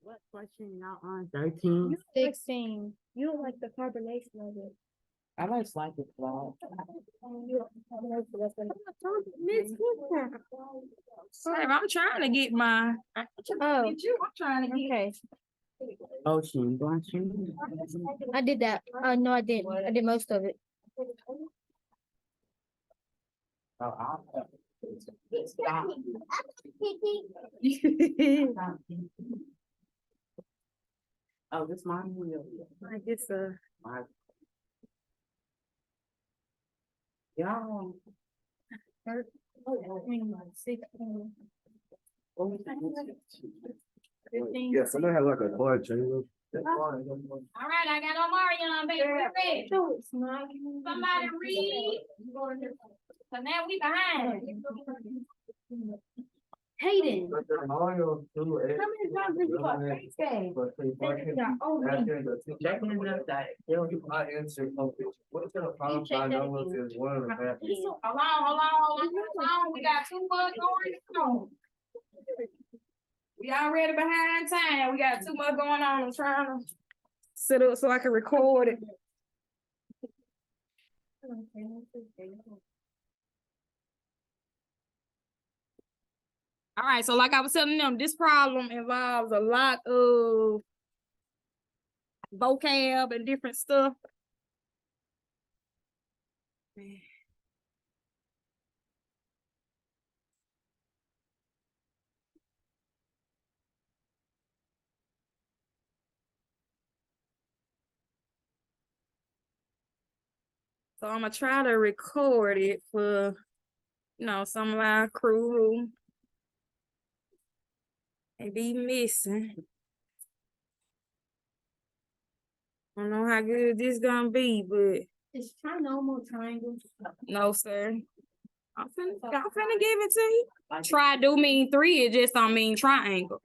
What question y'all on? 13. 16. You don't like the carbonation of it. I just like it flawed. Sorry, I'm trying to get my. I'm trying to get. Okay. Oh, she ain't going to. I did that. No, I didn't. I did most of it. Oh, I'll Oh, this mine will. I guess Y'all. 16. What was it? 15. Yeah, somebody had like a car change. All right, I got no Mario on baby. Ready? Somebody read. So now we behind. Hayden. How How many times did you watch Face Game? I answer what's the problem? I know is one of the factors. Hold on. We got too much going on. We already behind time. We got too much going on. I'm trying to sit up so I can record it. All right, so like I was telling them, this problem involves a lot of vocab and different stuff. So I'm gonna try to record it for, some of our crew who may be missing. I don't know how good this gonna be, but Is trinomial triangles? no, sir. I'm finna give it to you. Try do mean 3, it just don't mean triangle.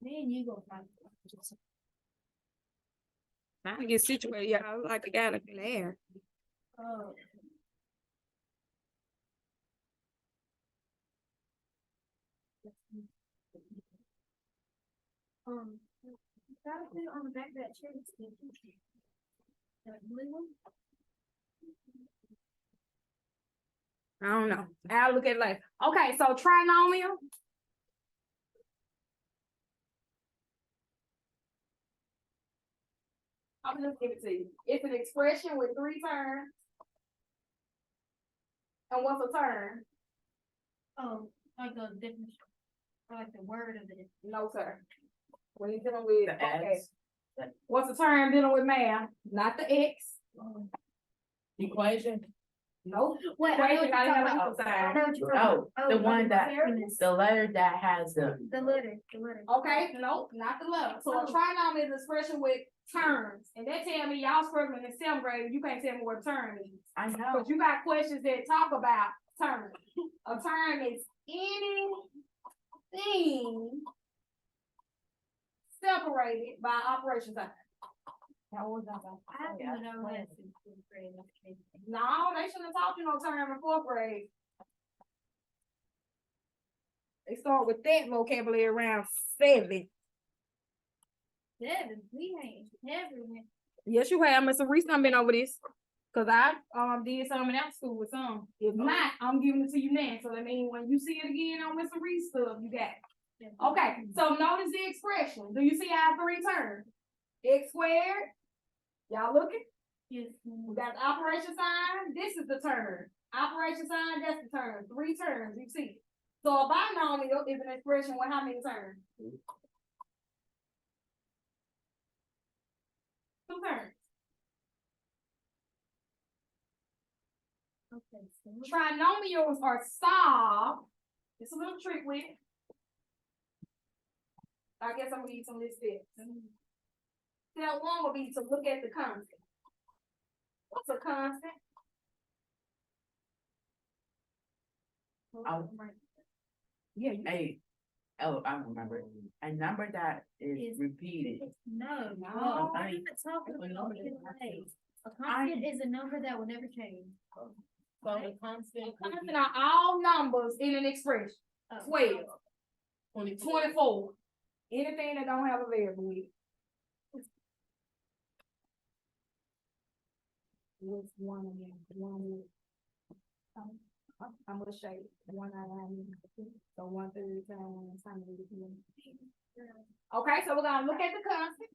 Then you go find Trying to get situated, y'all, like I got it in there. Oh. Gotta put it on the back of that chair. That blue one? I don't know. I'll look at it later. Okay, so trinomial. I'm just give it to you. It's an expression with 3 terms. And what's a term? Oh, like the different, like the word of it. No, sir. When you're dealing with The X. what's a term dealing with math? Not the X. Equation. Nope. What? Equation, I didn't have an I equal sign. know what you're talking Oh, about. the one that, fairness. the letter that has the. The letter. Okay, nope, not the letter. So a trinomial is an expression with terms. And they tell me y'all struggling in 7th grade, you can't tell me what a term is. I know. But you got questions that talk about terms. A term is anything separated by operation sign. How was that? I don't know that in 4th grade. No, they shouldn't have taught you no term in 4th grade. They start with that vocabulary around 7. 7. We ain't never went. Yes, you have. Mr. Reese done been over this. Cause I did some in that school with some. If not, I'm giving it to you now. So that means when you see it again on Mr. Reese stuff, you got it. Okay, so notice the expression. Do you see our 3 terms? X squared. Y'all looking? Yes. We got the operation sign. This is the term. Operation sign, that's the term. 3 terms, you see. So a binomial is an expression with how many terms? 2 terms. Okay. So Trinomials are solved. It's a little trick with it. I guess I'm gonna need some of this steps. Step 1 will be to look at the constant. What's a constant? Yeah. Oh, I remember. A number that is repeated. no. No. I'm not talking about it. A constant is a number that will never change. So the constant. Constant are all numbers in an expression. 12, 24. Anything that don't have a variable with it. What's one again? One. I'm gonna show you. 199. So 1/3 times how many is it? Okay, so we're gonna look at the constant.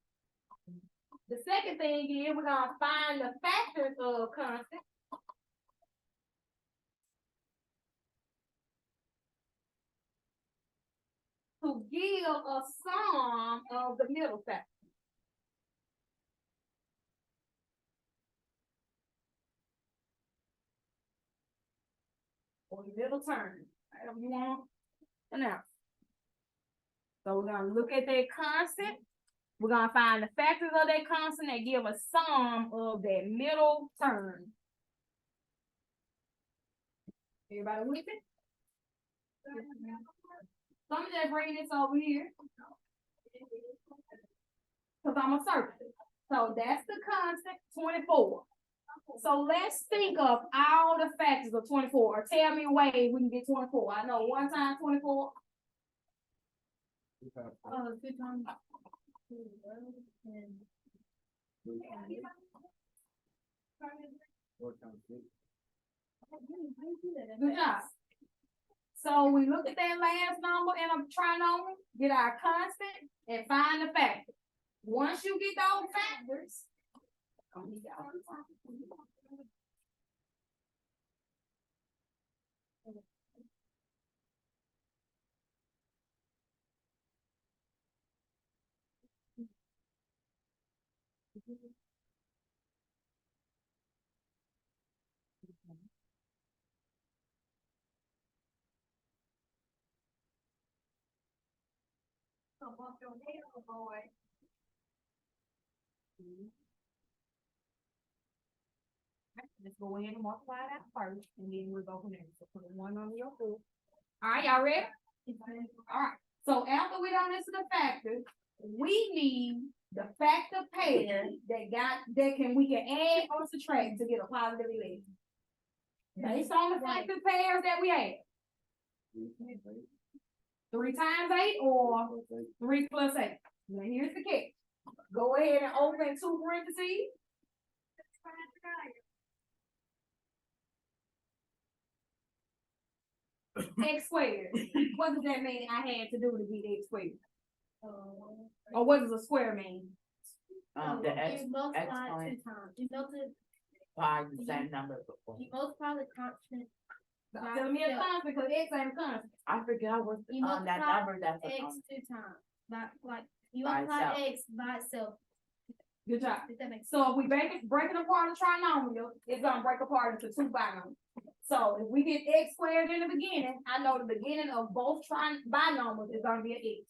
The second thing is we're gonna find the factors of constant. To give a sum of the middle factor. Or the middle term, whatever you want to announce. So we're gonna look at that constant. We're gonna find the factors of that constant that give a sum of that middle term. Everybody with it? So I'm just bring this over here. Cause I'm a circle. So that's the constant, 24. So let's think of all the factors of 24, or tell me a way we can get 24. I know 1 times 24. 2 times. Good job. So we look at that last number in a trinomial, get our constant, and find the factor. Once you get those factors, let's go ahead and multiply that first, and then we'll go from there. So put a 1 on your 4. All right, y'all ready? All right. So after we done listen to factors, we need the factor pair we can add or subtract to get a positive 11. Based on the factor pairs that we have. 3 times 8 or 3 plus 8. Now here's the catch. Go ahead and open 2 parentheses. X squared. What does that mean I had to do to get X squared? Or what does a square mean? The X, You multiply exponent. 2 times. You multiply The same number before. the constant. Tell me a constant, because X ain't a constant. I forgot what, You that multiply number that's. X 2 times. Like you By multiply itself. X by itself. Good job. If that makes sense. So if we breaking apart a trinomial, it's gonna break apart into 2 binomials. So if we get X squared in the beginning, I know the beginning of both binomials is gonna be an X.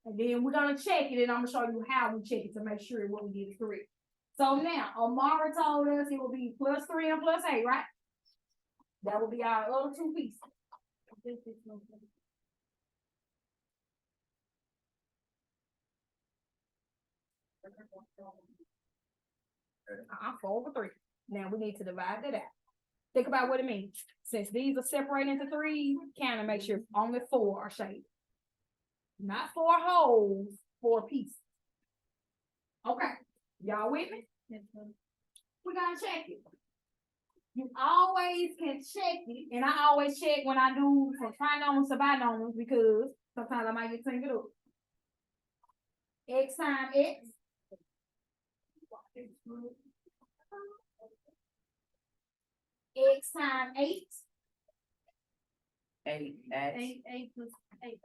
And then we're gonna check it, and I'm gonna show you how we check it to make sure what we did is correct. So now, Amara told us it will be +3 and +8, right? That will be our other 2 pieces. I'm 4/3. Now we need to divide that out. Think about what it means. Since these are separated into 3, kind of make sure only 4 are shaded. Not 4 wholes, 4 pieces. Okay, y'all with me? We're gonna check it. You always can check it, and I always check when I do from trinomials to binomials because sometimes I might get tangled up. X times X. X times 8. 8x, 8 plus 8.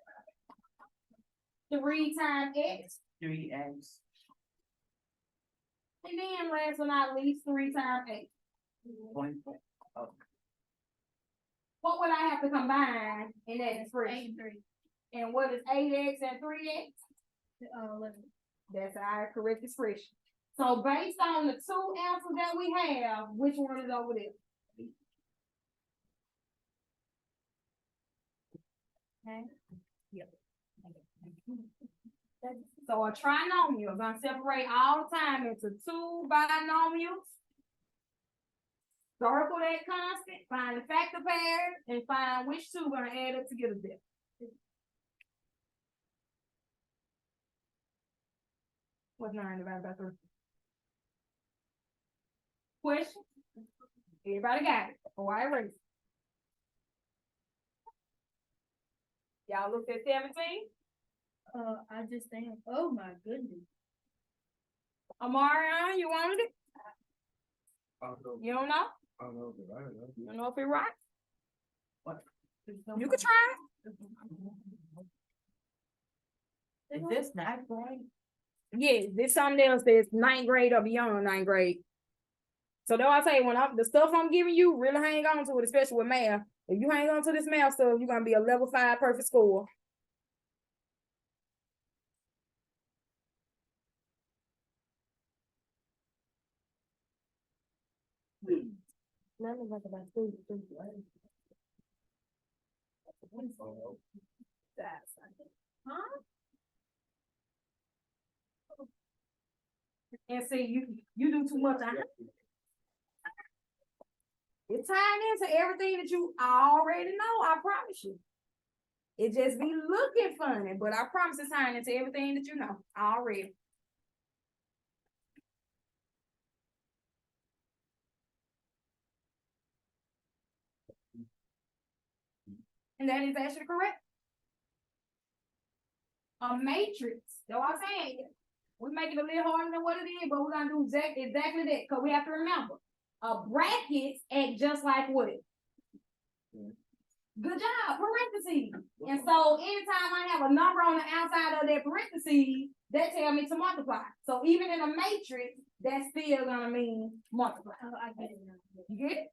3 times X. 3x, And then last but not least, 3 times 8. 24. What would I have to combine in that 8 expression? and 3. And what is 8x and 3x? 11. That's our correct expression. So based on the 2 answers that we have, which one is over there? Okay. Yep. So a trinomial is gonna separate all the time into two binomials. Circle that constant, find the factor pairs, and find which two gonna add up to get us there. What's 9 divided by 3? Question? Everybody got it? Or I erase it. Y'all looked at 17? I just think, oh my goodness. Amarion, you wanted it? I don't know, You don't know? I don't know, but I don't know. You don't know if it's right? There's no- You could try. Is this ninth grade? Yes, this something else that's 9th grade or beyond 9th grade. So that's why I say when the stuff I'm giving you, really hang on to it, especially with math. If you hang on to this math stuff, you're gonna be a level 5 perfect score. Huh? And see, you do too much. It's tying into everything that you already know, I promise you. It just be looking funny, but I promise it's tying into everything that you know already. And that is actually correct. A matrix, that's what I'm saying. We make it a little harder than what it is, but we're gonna do exactly that, because we have to remember, brackets act just like what? Good job, parentheses. And so anytime I have a number on the outside of that parentheses, that tell me to multiply. So even in a matrix, that's still gonna mean multiply. Oh, I get it now. You get it?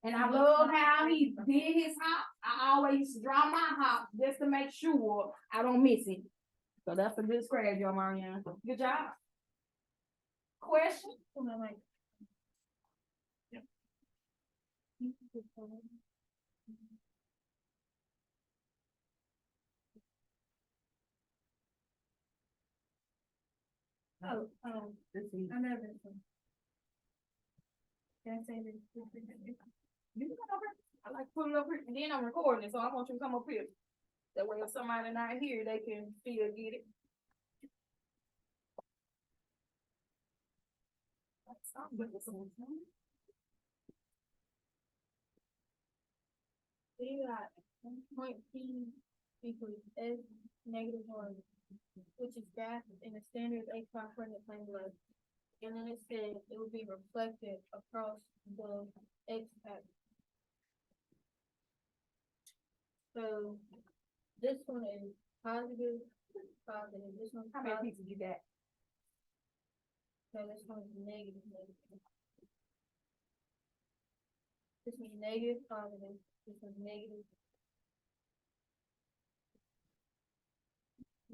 And I love how he did his hop. I always used to draw my hop just to make sure I don't miss it. So that's a good scratch, y'all, Marianne. Good job. Question? And I'm like, oh, I know this one. Can I say this? You can come over. I like putting it up here, and then I'm recording it, so I want you to come up here. That way if somebody not here, they can still get it. We got point P equals S negative 1, which is graph in a standard X coordinate plane below. And then it said it would be reflected across the X axis. So this one is positive, positive. This one's How many positive. pieces you got? So this one's negative, negative. This one's negative, positive. This one's negative.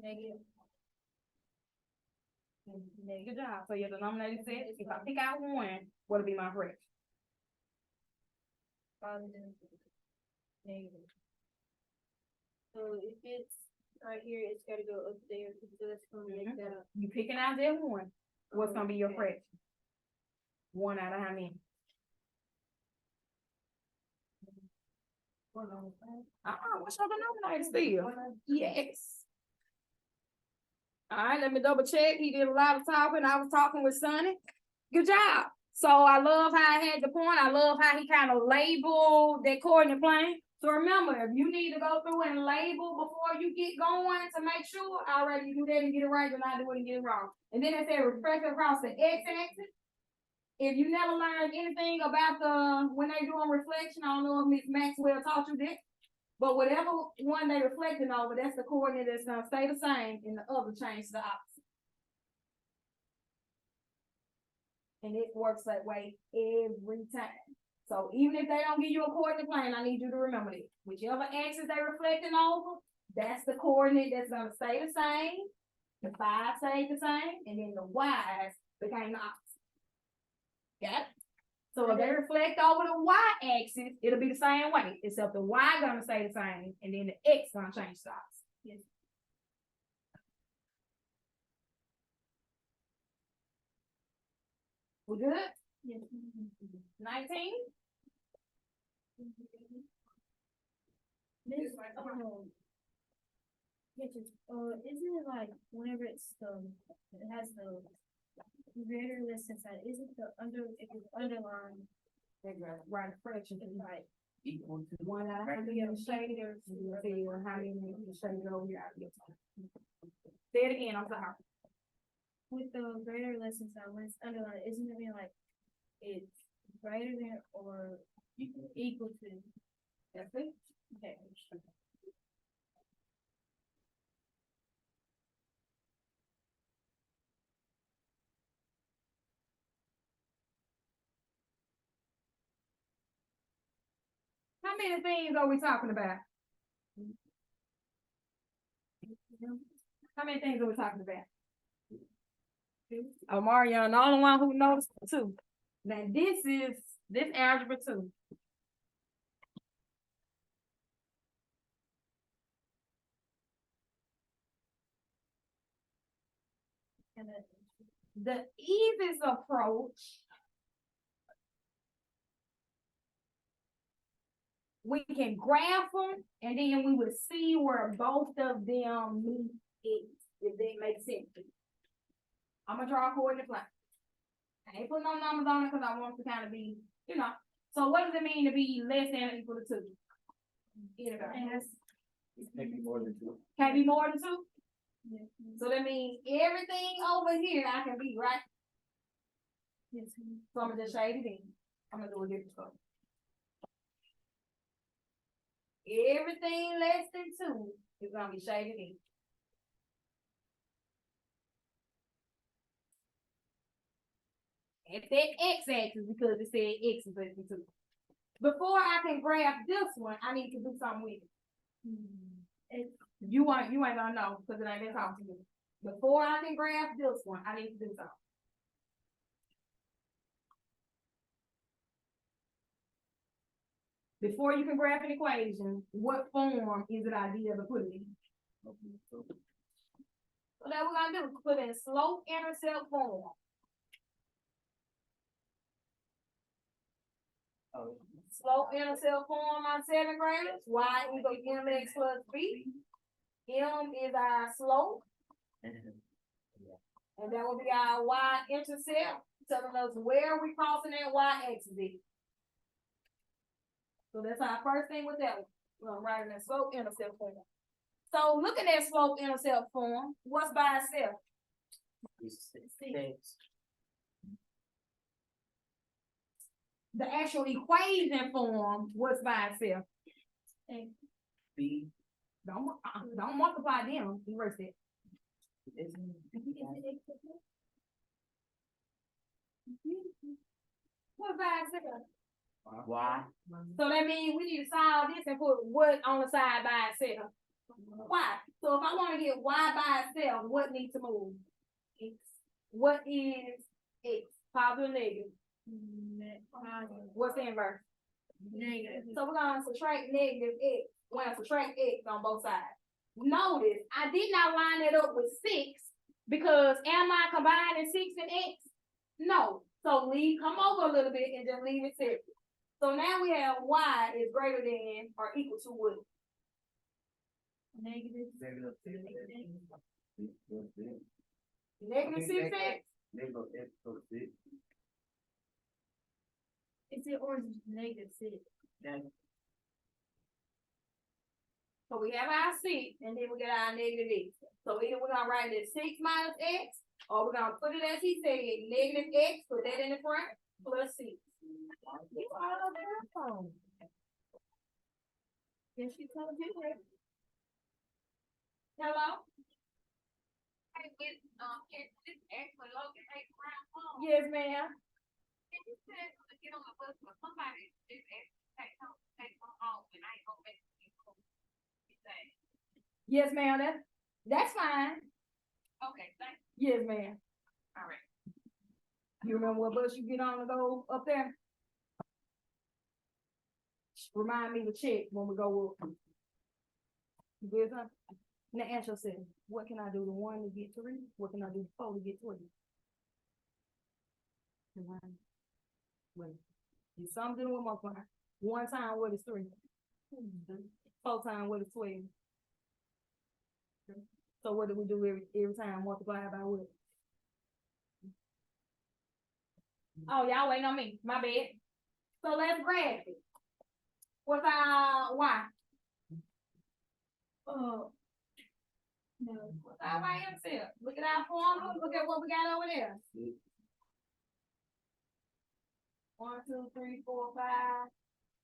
Negative. Good job. So your denominator said, if I pick out one, what'll be my fraction? Positive. Negative. So if it's right here, it's gotta go up there, so that's gonna make that up. You picking out that one, what's gonna be your Okay. fraction? One out of how many? What's your denominator still? Yes. All right, let me double check. He did a lot of talking. I was talking with Sonny. Good job. So I love how I had the point. I love how he kind of labeled that coordinate plane. So remember, if you need to go through and label before you get going to make sure, all right, you do that and get it right, then I do it and get it wrong. And then it said refraction across the x-axis. If you never learned anything about when they doing reflection, I don't know if Miss Maxwell taught you that. But whatever one they reflecting over, that's the coordinate that's gonna stay the same and the other change the opposite. And it works that way every time. So even if they don't give you a coordinate plane, I need you to remember this. Whichever axis they reflecting over, that's the coordinate that's gonna stay the same. The 5 stayed the same, and then the y's became the opposite. Got it? So if they reflect over the y-axis, it'll be the same way, except the y gonna stay the same, and then the x gonna change size. Yes. We good? Yes. 19? This, isn't it like whenever it's it has the greater or less inside, isn't if it's underlined, Right, fraction. it's like, Equal to. One out of how many shaded or see how many shaded over here. Say it again, I'm sorry. with the greater or less inside, when it's underlined, isn't it mean like it's greater than or equal to? That's it. Okay. How many things are we talking about? How many things are we talking about? Oh, Marion, the only one who knows two. Now this algebra 2. And The easiest approach, we can graph them and then we would see where both of them meet it, if that makes sense. I'm gonna draw a coordinate line. I ain't put no numbers on it because I want it to kind of be, So what does it mean to be less than or equal to 2? Anybody? Can't be more than 2. Can't be more than 2? yes. So that means everything over here I can be, right? Yes. So I'm gonna just shade it in. I'm gonna do a different color. Everything less than 2 is gonna be shaded in. It's that x-axis because it said x is less than 2. Before I can graph this one, I need to do something with it. You ain't gonna know because it ain't been talking to you. Before I can graph this one, I need to do something. Before you can graph an equation, what form is it ideal to put it in? So that we're gonna do, put in slope-intercept form. Slope-intercept form on 7th graders, y equals mx plus b. M is our slope, and that will be our y-intercept, telling us where we crossing that y-axis is. So that's our first thing with that one. We're gonna write in that slope-intercept form. So looking at slope-intercept form, what's by itself? The actual equation form, what's by itself? B. Don't multiply them, erase it. What's by itself? Y. So that means we need to solve this and put what on the side by itself. Why? So if I want to get y by itself, what needs to move? X. What is x? Positive or negative? What's the inverse? Negative. So we're gonna subtract negative x. We're gonna subtract x on both sides. Notice I did not line it up with 6 because am I combining 6 and x? No. So come over a little bit and just leave it separate. So now we have y is greater than or equal to what? Negative. Negative 6. Negative 6x? Negative x plus 6. Is it or is it negative 6? So we have our 6 and then we get our negative x. So either we're gonna write it as 6 minus x or we're gonna put it as he said, negative x, put that in the front, plus 6. You are a phone. Yes, she told you that. Hello? Yes, Yes, ma'am. get on the bus for somebody just take some off and I ain't gonna make it. Yes, ma'am. That's fine. Okay, thanks. Yes, ma'am. All right. You remember what bus you get on to go up there? Remind me to check when we go up. You good, huh? Now ask yourself, what can I do to 1 to get 3? What can I do to 4 to get 3? Wait. You something with multiply. 1 time what is 3? 4 times what is 12? So what do we do every time? Multiply by what? Oh, y'all waiting on me. My bad. So let's graph it. What's our y? No. What's our y-intercept? Look at our formula. Look at what we got over there. 1, 2, 3, 4, 5.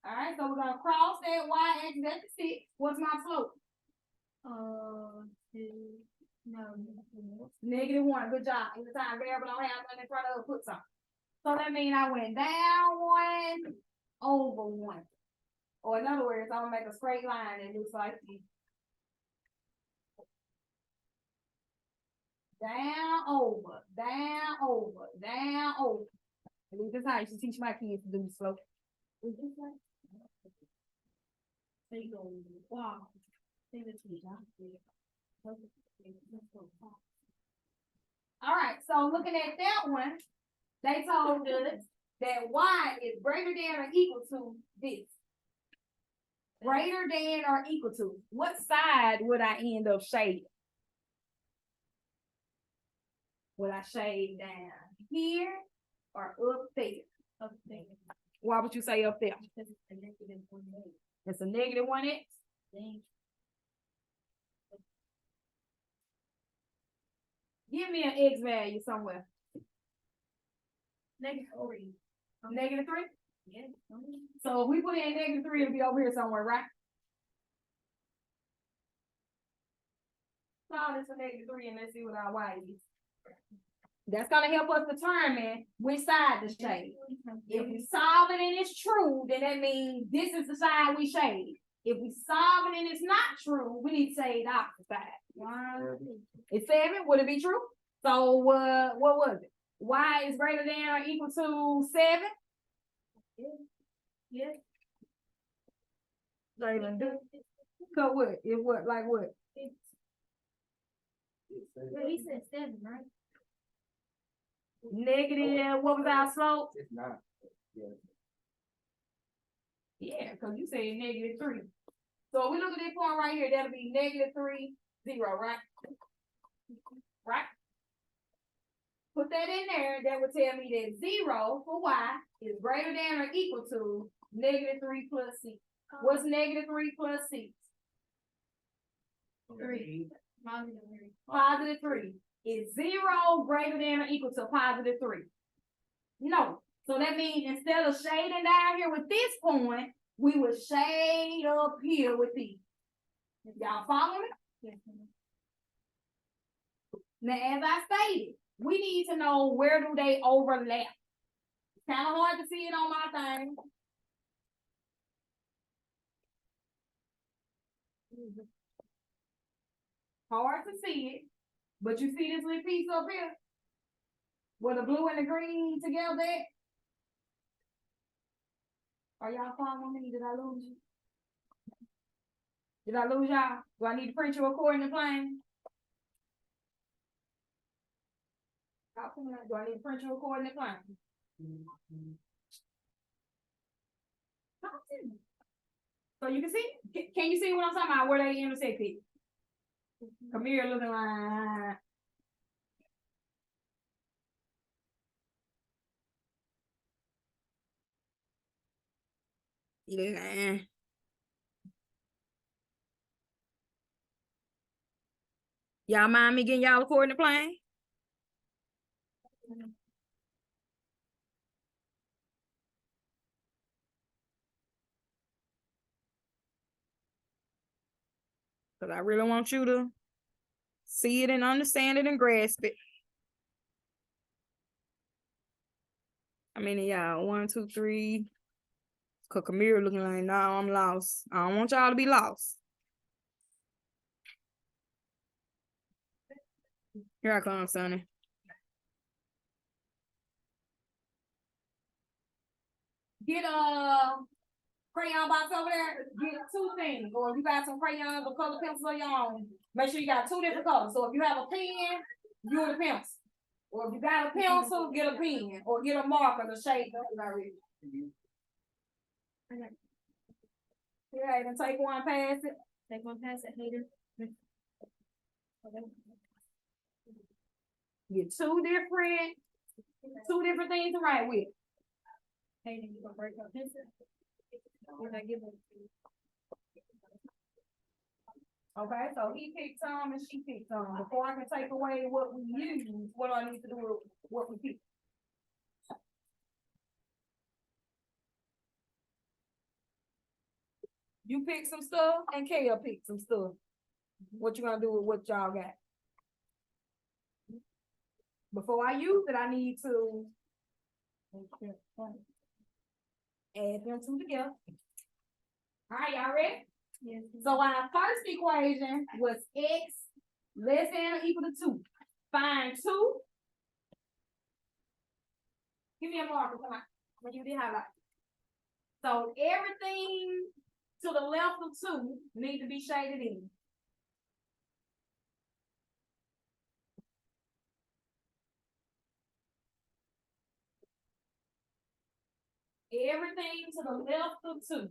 All right, so we're gonna cross that y-axis at the 6. What's my slope? -1. Good job. Anytime variable don't have nothing in front of it, put something. So that means I went down 1 over 1. Or in other words, I'm gonna make a straight line that looks like this. Down over, down over, down over. At least that's how I should teach my kids to do slope. Wow. All right, so looking at that one, they told us that y is greater than or equal to this. Greater than or equal to. What side would I end up shading? Would I shade down here or up there? Up there. Why would you say up there? Because it's a -1x. It's a -1x? Give me an x value somewhere. -3. -3? Yeah. So if we put in -3, it'll be over here somewhere, right? Call this a -3 and let's see what our y is. That's gonna help us determine which side to shade. If we solve it and it's true, then that means this is the side we shade. If we solve it and it's not true, we need to shade the opposite side. It's 7, would it be true? So what was it? Y is greater than or equal to 7? Yes. Jalen, so what? If what? Like what? But he said 7, right? Negative, what was our slope? It's not. Yeah. Yeah, because you said -3. So if we look at this point right here, that'll be -3, 0, right? Right? Put that in there, that would tell me that 0 for y is greater than or equal to -3 plus 6. What's -3 plus 6? 3. +3. Is 0 greater than or equal to +3? No. So that means instead of shading down here with this point, we would shade up here with these. Y'all follow me? Yes. Now, as I stated, we need to know where do they overlap. It's kind of hard to see it on my thing. Hard to see it, but you see this little piece up here? Where the blue and the green together at? Are y'all following me? Did I lose you? Did I lose y'all? Do I need to print you according to plan? Do I need to print you according to plan? So you can see, can you see what I'm talking about? Where they intersect it? Come here looking like. Yeah. Y'all mind me getting y'all according to plan? Cause I really want you to see it and understand it and grasp it. I mean, y'all, 1, 2, 3. Cause Kamira looking like, no, I'm lost. I don't want y'all to be lost. Here I come, Sonny. Get a crayon box over there. Get 2 things. Or if you got some crayons or color pencils of your own, make sure you got 2 different colors. So if you have a pen, you and a pencil. Or if you got a pencil, get a pen, or get a marker to shape those already. Yeah, and take one pass it. Take one pass it later. Get two different things to write with. Hey, then you gonna break up pencil? When I give it. Okay, so he picked some and she picked some. Before I can take away what we use, what do I need to do with what we pick? You pick some stuff and Kale pick some stuff. What you gonna do with what y'all got? Before I use it, I need to add them two together. All right, y'all ready? Yes. So our first equation was x less than or equal to 2. Find 2. Give me a marker, come on. I'm gonna give you the highlight. So everything to the left of 2 need to be shaded in. Everything to the left of 2.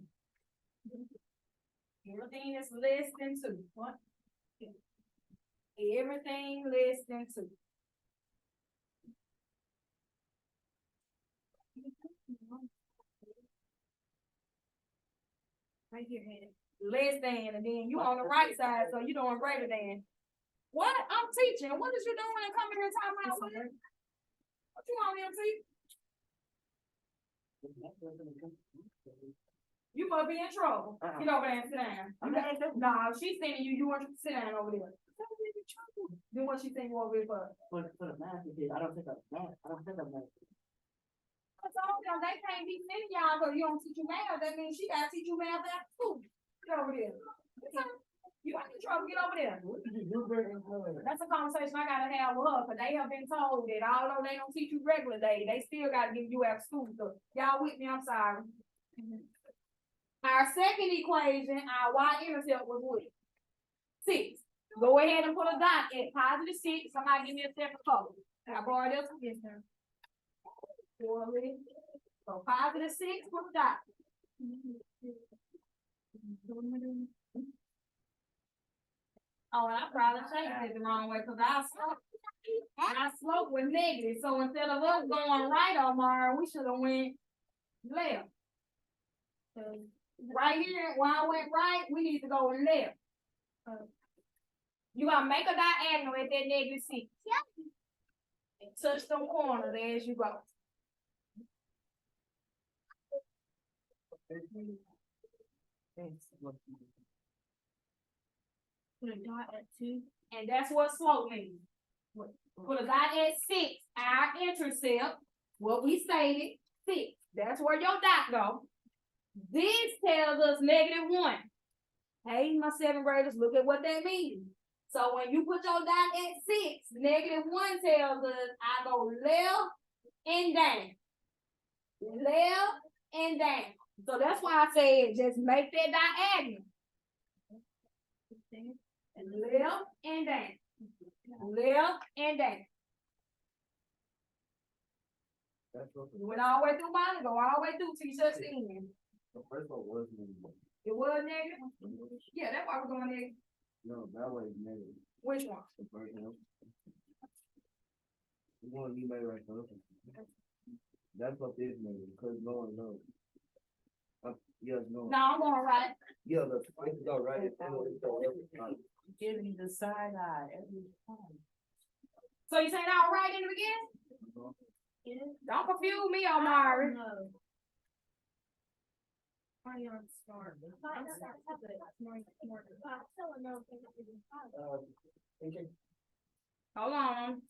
Everything is less than 2. What? Everything less than 2. Right here, Hannah. Less than, and then you on the right side, so you doing greater than. What? I'm teaching. What is you doing and coming here talking about what? What you want me to teach? You must be in trouble. Get over there and sit down. No, she's sending you. You want to sit down over there. Then what she send you over here for? For the math, I don't think I'm math. I don't think I'm math. I told them they can't be sending y'all because you don't teach you math. That means she gotta teach you math after school. Get over there. You ain't in trouble. Get over there. That's a conversation I gotta have with her, because they have been told that although they don't teach you regular day, they still gotta give you after school. So y'all with me? I'm sorry. Our second equation, our y-intercept was what? 6. Go ahead and put a dot at positive 6. Somebody give me a separate color. I borrow this one. Yes, sir. So positive 6, put a dot. Oh, and I probably changed it the wrong way because I slope with negative. So instead of us going right on Mara, we should have went left. So right here, when I went right, we need to go left. You gotta make a diagonal at that negative 6. And touch them corners as you go. Put a dot at 2. And that's what slope means. Put a dot at 6, our intercept, what we stated, 6. That's where your dot go. This tells us -1. Hey, my 7th graders, look at what that means. So when you put your dot at 6, -1 tells us I go left and down. Left and down. So that's why I said just make that diagonal. Left and down. Left and down. You went all the way through mine, go all the way through till you touch the end. The first one was negative. It was negative? Yeah, that's why we're going negative. No, that was negative. Which one? The first one. The one you made right now. That's what this means, because no one knows. Yes, no. No, I'm going right. Yeah, the first go right. Giving the side eye every time. So you saying all right in the beginning? Don't confuse me, Omari. No. Party on start. I'm sorry. Hold on.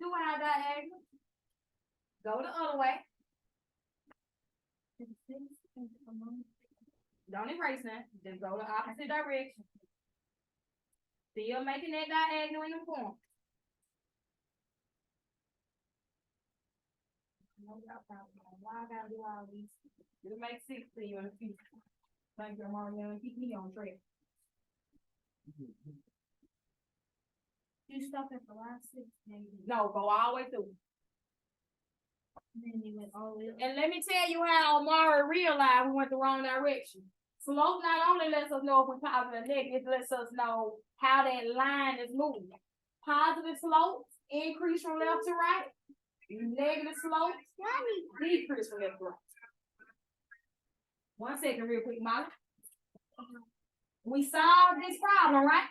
Do what I diagonal. Go the other way. Don't erase that. Just go the opposite direction. Still making that diagonal in the form. Why I gotta do all these? It'll make sense to you in the future. Thank you, Mario, keep me on track. You stopped at the last 6, maybe. No, go all the way through. Then you went all the way up. And let me tell you how Amari realized we went the wrong direction. Slope not only lets us know if we're positive or negative, it lets us know how that line is moving. Positive slopes increase from left to right. Negative slopes decrease from left to right. 1 second, real quick, Molly. We solved this problem, right?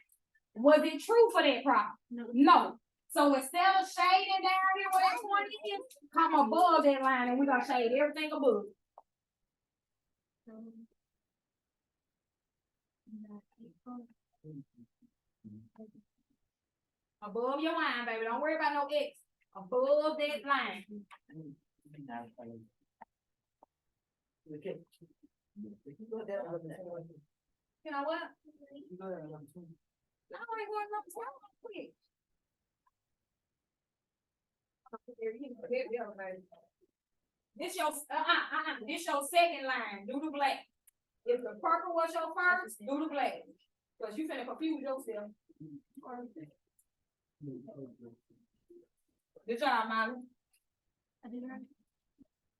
Was it true for that problem? No. So instead of shading down here where that point is, come above that line and we're gonna shade everything above. Above your line, baby. Don't worry about no X. Above that line. Okay. You know what? You go there, I'm saying. I ain't going no time quick. This your this your second line. Do the black. If the purple was your first, do the black. Cause you finna confuse yourself. Good job, Molly. I did right.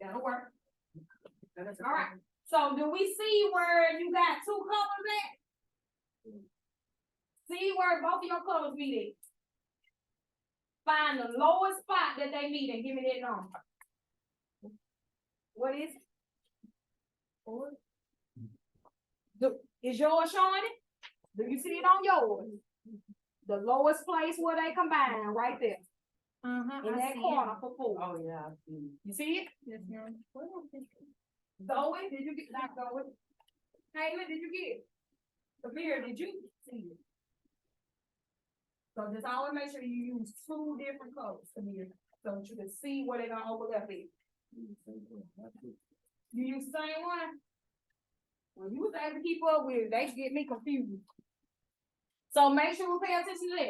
That'll work. All right. So do we see where you got 2 colors at? See where both of your colors meet at. Find the lowest spot that they meet and give me that number. What is it? 4. Is yours showing it? Do you see it on yours? The lowest place where they combine, right there. In that corner for 4. Oh, yeah, I see. You see it? Yes, ma'am. Zoe, did you get not Zoe? Taylor, did you get it? Samir, did you see it? So just always make sure you use 2 different colors, Samir, so that you can see where they're gonna overlap it. You use the same one? When you was able to keep up with it, they get me confused. So make sure we pay attention to that.